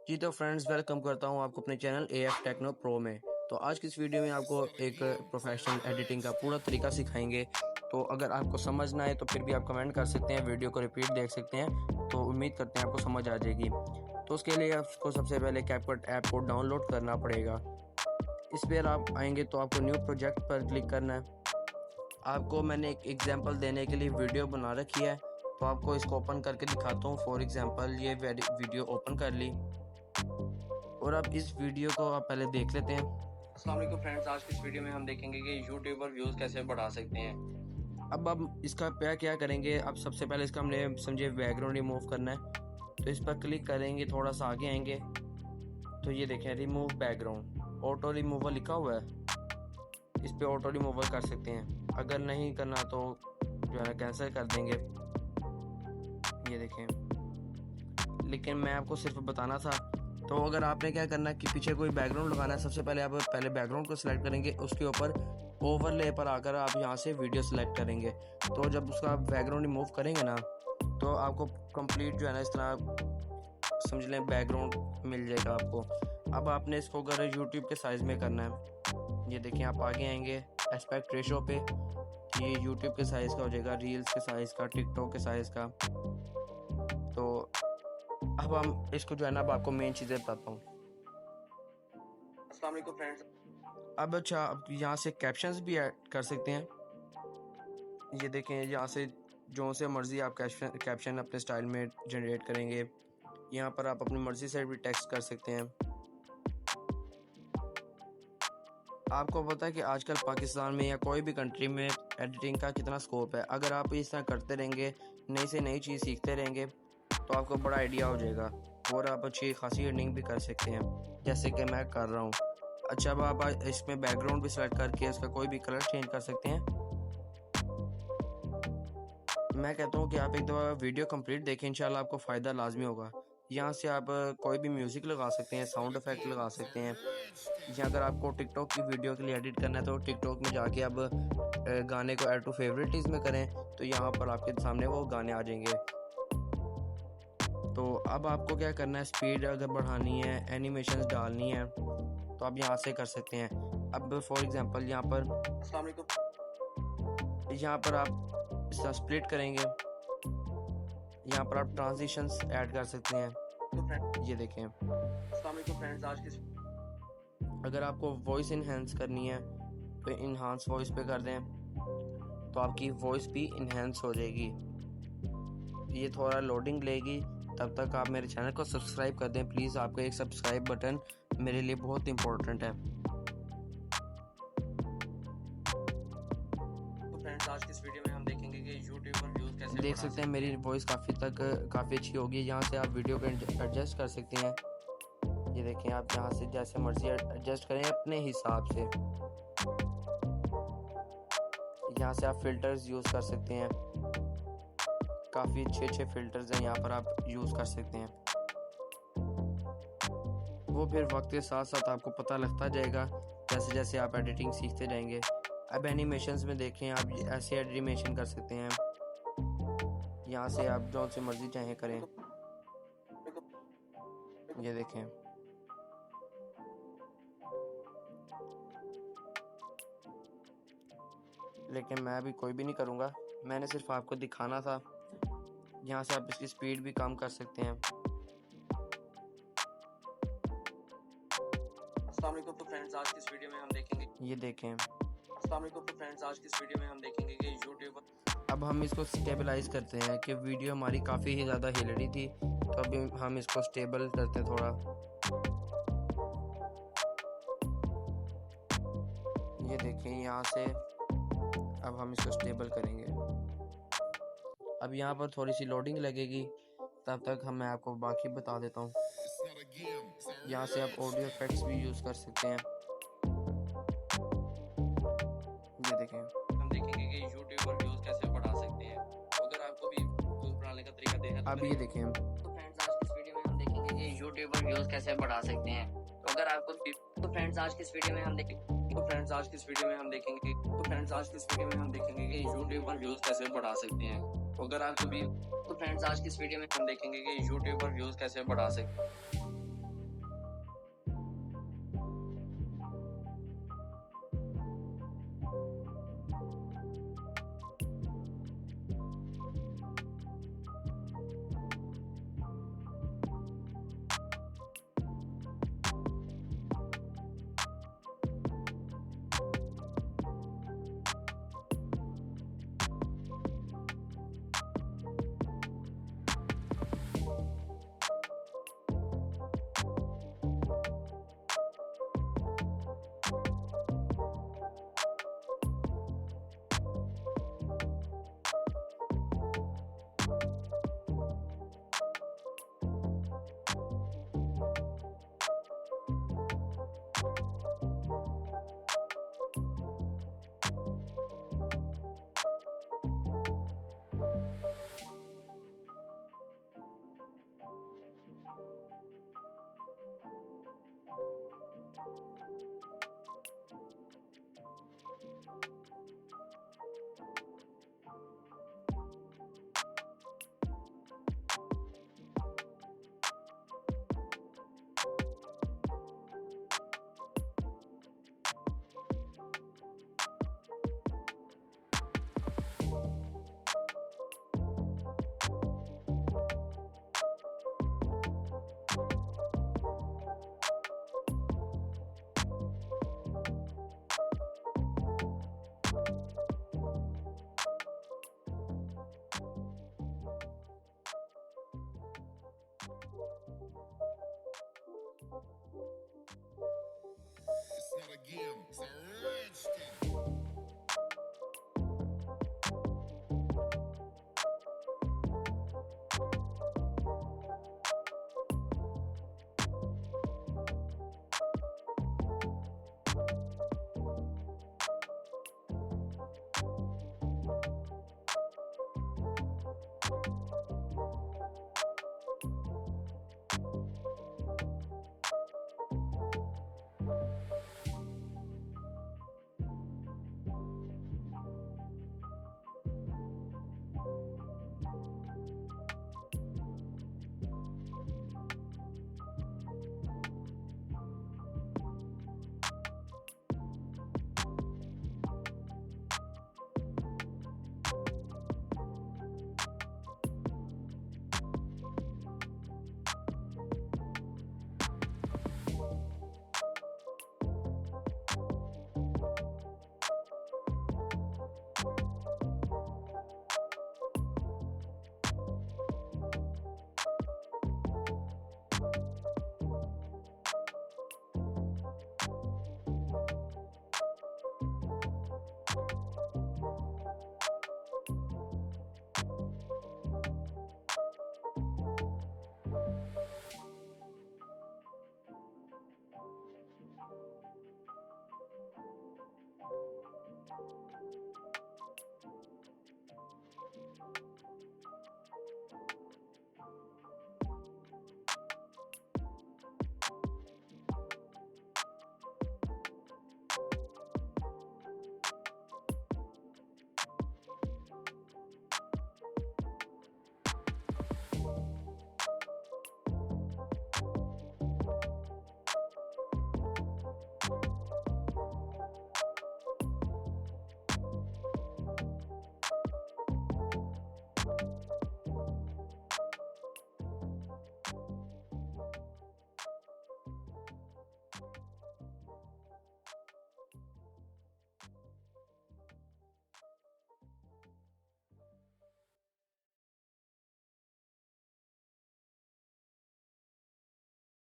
जी तो friends, welcome करता हूँ आपको अपने चैनल AF टेक्नो प्रो में। तो आज की इस वीडियो में आपको एक प्रोफेशनल एडिटिंग का पूरा तरीका सिखाएंगे। तो अगर आपको समझ ना आए तो फिर भी आप कमेंट कर सकते हैं, वीडियो को रिपीट देख सकते हैं। तो उम्मीद करते हैं आपको समझ आ जाएगी। तो उसके लिए आपको सबसे पहले कैपकट ऐप को डाउनलोड करना पड़ेगा। इस पर आप आएंगे तो आपको न्यू प्रोजेक्ट पर क्लिक करना है। आपको मैंने एक एग्जांपल देने के लिए वीडियो बना रखी है, तो आपको इसको ओपन करके दिखाता हूँ। फॉर एग्जांपल ये वीडियो ओपन कर ली और अब इस वीडियो को आप पहले देख लेते हैं। अस्सलाम वालेकुम फ्रेंड्स, आज की इस वीडियो में हम देखेंगे कि यूट्यूब पर व्यूज़ कैसे बढ़ा सकते हैं। अब इसका क्या करेंगे। अब सबसे पहले इसका हमने समझे बैकग्राउंड रिमूव करना है। तो इस पर क्लिक करेंगे, थोड़ा सा आगे आएंगे तो ये देखें रिमूव बैकग्राउंड, ऑटो रिमूवल लिखा हुआ है। इस पे ऑटो रिमूवल कर सकते हैं। अगर नहीं करना तो जो है ना कैंसिल कर देंगे। ये देखें, लेकिन मैं आपको सिर्फ बताना था। तो अगर आपने क्या करना है कि पीछे कोई बैकग्राउंड लगाना है, सबसे पहले आप पहले बैकग्राउंड को सिलेक्ट करेंगे, उसके ऊपर ओवरले पर आकर आप यहाँ से वीडियो सिलेक्ट करेंगे। तो जब उसका बैकग्राउंड रिमूव करेंगे ना, तो आपको कंप्लीट जो है ना इस तरह समझ लें बैकग्राउंड मिल जाएगा आपको। अब आपने इसको अगर यूट्यूब के साइज़ में करना है, ये देखिए आप आगे आएंगे एस्पेक्ट रेशो पे, ये यूट्यूब के साइज़ का हो जाएगा, रील्स के साइज़ का, टिकटॉक के साइज़ का। तो अब हम इसको जो है ना, अब आपको मेन चीज़ें बताता हूँ। अस्सलाम वालेकुम फ्रेंड्स। अब अच्छा, अब यहाँ से कैप्शंस भी ऐड कर सकते हैं। ये देखें, यहाँ से जो से मर्ज़ी आप कैप्शन अपने स्टाइल में जनरेट करेंगे। यहाँ पर आप अपनी मर्ज़ी से भी टेक्स्ट कर सकते हैं। आपको पता है कि आजकल पाकिस्तान में या कोई भी कंट्री में एडिटिंग का कितना स्कोप है। अगर आप इस तरह करते रहेंगे, नई से नई चीज़ सीखते रहेंगे, तो आपको बड़ा आइडिया हो जाएगा और आप अच्छी खासी अर्निंग भी कर सकते हैं, जैसे कि मैं कर रहा हूँ। अच्छा, अब आप इसमें बैकग्राउंड भी सेलेक्ट करके इसका कोई भी कलर चेंज कर सकते हैं। मैं कहता हूँ कि आप एक दफ़ा वीडियो कंप्लीट देखें, इंशाल्लाह आपको फ़ायदा लाजमी होगा। यहाँ से आप कोई भी म्यूज़िक लगा सकते हैं, साउंड इफ़ेक्ट लगा सकते हैं। या अगर आपको टिकटॉक की वीडियो के लिए एडिट करना है तो टिकटॉक में जाके अब गाने को ऐड टू फेवरेटिज़ में करें, तो यहाँ पर आपके सामने वो गाने आ जाएंगे। तो अब आपको क्या करना है, स्पीड अगर बढ़ानी है, एनिमेशंस डालनी है, तो आप यहाँ से कर सकते हैं। अब फॉर एग्जांपल यहाँ पर अस्सलाम वालेकुम, यहाँ पर आप इसका स्प्लिट करेंगे, यहाँ पर आप ट्रांजिशंस ऐड कर सकते हैं। ये देखें, अस्सलाम वालेकुम फ्रेंड्स, आज की अगर आपको वॉइस इन्हेंस करनी है तो इन्हांस वॉइस पे कर दें, तो आपकी वॉइस भी इन्हेंस हो जाएगी। ये थोड़ा लोडिंग लेगी, तब तक आप मेरे चैनल को सब्सक्राइब कर दें प्लीज़। आपका एक सब्सक्राइब बटन मेरे लिए बहुत इंपॉर्टेंट है। तो फ्रेंड्स, आज की इस वीडियो में हम देखेंगे कि यूट्यूब पर व्यूज़ कैसे देख सकते हैं। मेरी वॉइस काफ़ी अच्छी होगी। यहाँ से आप वीडियो को एडजस्ट कर सकते हैं। ये देखें, आप यहाँ से जैसे मर्जी एडजस्ट करें अपने हिसाब से। यहाँ से आप फिल्टर्स यूज़ कर सकते हैं, काफ़ी अच्छे फ़िल्टर्स हैं, यहाँ पर आप यूज़ कर सकते हैं। वो फिर वक्त के साथ साथ आपको पता लगता जाएगा जैसे जैसे आप एडिटिंग सीखते जाएंगे। अब एनिमेशंस में देखें, आप ऐसे एनिमेशन कर सकते हैं। यहाँ से आप जो से मर्जी चाहें करें। ये देखें, लेकिन मैं अभी कोई भी नहीं करूँगा, मैंने सिर्फ आपको दिखाना था। यहाँ से आप इसकी स्पीड भी कम कर सकते हैं। अस्सलाम वालेकुम तो फ्रेंड्स, आज की इस वीडियो में हम देखेंगे, ये देखें, अस्सलाम वालेकुम तो फ्रेंड्स, आज की इस वीडियो में हम देखेंगे कि यूट्यूब, अब हम इसको स्टेबलाइज करते हैं कि वीडियो हमारी काफ़ी ही ज़्यादा हिल रही थी, तो अभी हम इसको स्टेबल करते हैं थोड़ा। ये देखें, यहाँ से अब हम इसको स्टेबल करेंगे। अब यहाँ पर थोड़ी सी लोडिंग लगेगी, तब तक मैं आपको बाकी बता देता हूँ। यहाँ से आप ऑडियो इफेक्ट्स भी यूज़ कर सकते हैं। ये देखें, हम देखेंगे कि यूट्यूब पर व्यूज़ कैसे बढ़ा सकते हैं। तो अगर आपको भी व्यूज़ बढ़ाने का तरीका देना है, अब ये देखें, तो फ्रेंड्स, आज की इस वीडियो में हम देखेंगे कि यूट्यूब पर व्यूज़ कैसे बढ़ा सकते हैं। तो अगर आपको तो फ्रेंड्स, आज की इस वीडियो में हम देखेंगे तो फ्रेंड्स, आज की इस वीडियो में हम देखेंगे तो फ्रेंड्स, आज की इस वीडियो में हम देखेंगे कि यूट्यूब पर व्यूज़ कैसे बढ़ा सकते हैं। तो अगर आपको भी तो फ्रेंड्स, आज की इस वीडियो में हम देखेंगे कि यूट्यूब पर व्यूज़ कैसे बढ़ा सकते हैं।